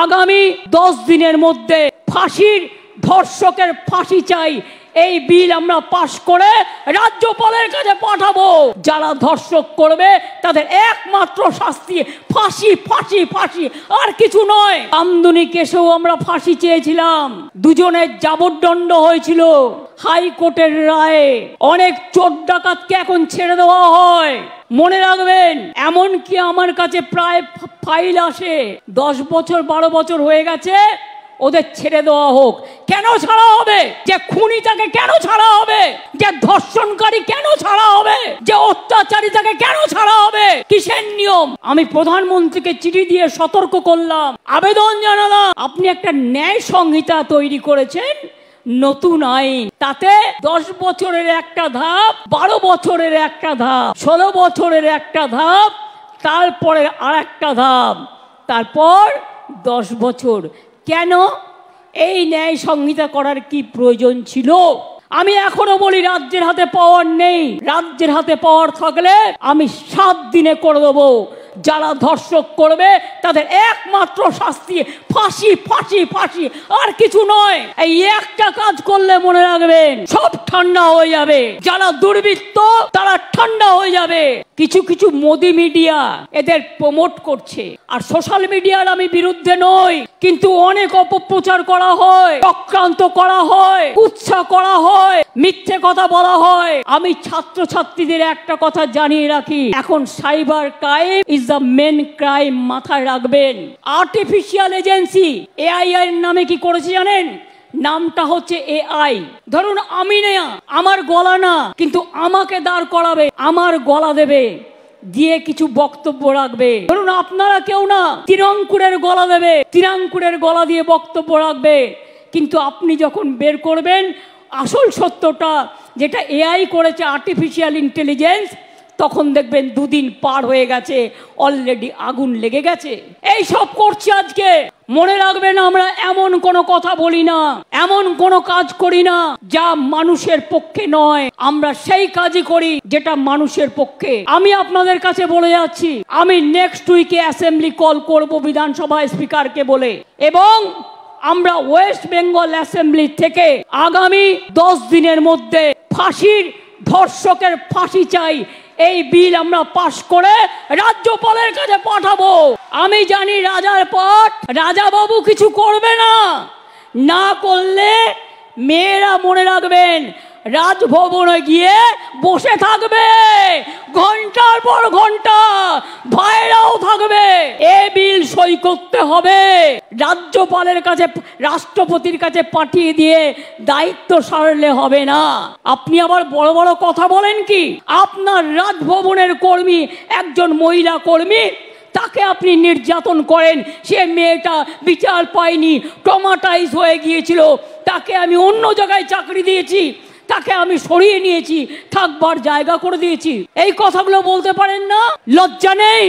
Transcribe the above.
আগামী 10 দিনের মধ্যে ফাঁসির ধর্ষকের ফাঁসি চাই এই বিল আমরা পাশ করে রাজ্যপালের কাছে পাঠাবো। যারা ধর্ষক করবে তাদের একমাত্র শাস্তি ফাঁসি ফাঁসি ফাঁসি, আর কিছু নয়। কামদুনি কেসেও আমরা ফাঁসি চেয়েছিলাম, দুজনের যাবজ্জন্ম হয়েছিল হাইকোর্টের রায়ে। অনেক চোর ডাকাতকে এখন ছেড়ে দেওয়া হয়। মনে রাখবেন, এমনকি আমার কাছে প্রায় ফাইল আসে 10 বছর 12 বছর হয়ে গেছে, ওদের ছেড়ে দেওয়া হোক। কেন ছাড়া হবে? যে খুনি তাকে কেন ছাড়া হবে? যে ধর্ষণকারী কেন ছাড়া হবে? যে অত্যাচারী তাকে কেন ছাড়া হবে? কিসের নিয়ম? আমি প্রধানমন্ত্রীকে চিঠি দিয়ে সতর্ক করলাম, আবেদন জানালাম, আপনি একটা ন্যায় সংহিতা তৈরি করেছেন, নতুন আইন, তাতে 10 বছরের একটা ধাপ, 12 বছরের একটা ধাপ, 16 বছরের একটা ধাপ, তারপরে আর একটা ধাপ, তারপর 10 বছর। কেন এই ন্যায় সংহিতা করার কি প্রয়োজন ছিল? আমি এখনো বলি, রাজ্যের হাতে পাওয়ার নেই। রাজ্যের হাতে পাওয়ার থাকলে আমি 7 দিনে করে দেবো। যারা ধর্ষক করবে তাদের একমাত্র শাস্তি ফাঁসি ফাঁসি ফাঁসি, আর কিছু নয়। এই একটা কাজ করলে মনে রাখবেন, সব ঠান্ডা হয়ে যাবে। যারা দুর্বৃত্ত তারা ঠান্ডা হয়ে যাবে। কিছু কিছু মোদি মিডিয়া এদের প্রমোট করছে, আর সোশ্যাল মিডিয়ার আমি বিরুদ্ধে নই, কিন্তু অনেক অপপ্রচার করা হয়, চক্রান্ত করা হয়, উৎসাহ করা হয়, মিথ্যে কথা বলা হয়। আমি ছাত্রছাত্রীদের একটা কথা জানিয়ে রাখি, এখন cyber crime is the main crime, মাথায় রাখবেন। আর্টিফিশিয়াল এজেন্সি এআই এর নামে কি করেছে জানেন? নামটা হচ্ছে এআই। ধরুন আমি না, আমার গলা না, কিন্তু আমাকে দাঁড় করাবে, আমার গলা দেবে, দিয়ে কিছু বক্তব্য রাখবে। ধরুন আপনারা কেউ না, তিরঙ্কুরের গলা দেবে, তিরঙ্কুরের গলা দিয়ে বক্তব্য রাখবে, কিন্তু আপনি যখন বের করবেন আসল সত্যটা, যেটা এআই করেছে, আর্টিফিশিয়াল ইন্টেলিজেন্স, তখন দেখবেন 2 দিন পার হয়ে গেছে, অলরেডি আগুন লেগে গেছে। এই সব করছি আজকে। মনে রাখবেন, আমরা এমন কোনো কথা বলি না, এমন কোনো কাজ করি না যা মানুষের পক্ষে নয়। আমরা সেই কাজই করি যেটা মানুষের পক্ষে। আমি আপনাদের কাছে বলে যাচ্ছি, আমি নেক্সট উইকে অ্যাসেম্বলি কল করব বিধানসভা স্পিকারকে বলে, এবং আমরা ওয়েস্ট বেঙ্গল অ্যাসেম্বলি থেকে আগামী 10 দিনের মধ্যে ফাঁসির ধর্ষকের ফাঁসি চাই এই বিল আমরা পাশ করে রাজ্যপালের কাছে পাঠাবো। আমি জানি রাজার পাট রাজা বাবু কিছু করবে না, না করলে মেয়েরা মনে রাখবেন রাজভবনে গিয়ে বসে থাকবে ঘন্টার পর ঘন্টা, ভাইরাও থাকবে। এ বিল সই করতে হবে, রাজ্যপালের কাছে, রাষ্ট্রপতির কাছে পাঠিয়ে দিয়ে দায়িত্ব সারলে হবে না। আপনি আবার বড় বড় কথা বলেন কি? আপনার রাজভবনের কর্মী, একজন মহিলা কর্মী, তাকে আপনি নির্যাতন করেন, সে মেয়েটা বিচার পায়নি, ট্রমাটাইজ হয়ে গিয়েছিল, তাকে আমি অন্য জায়গায় চাকরি দিয়েছি, তাকে আমি সরিয়ে নিয়েছি, থাকবার জায়গা করে দিয়েছি। এই কথাগুলো বলতে পারেন না? লজ্জা নেই?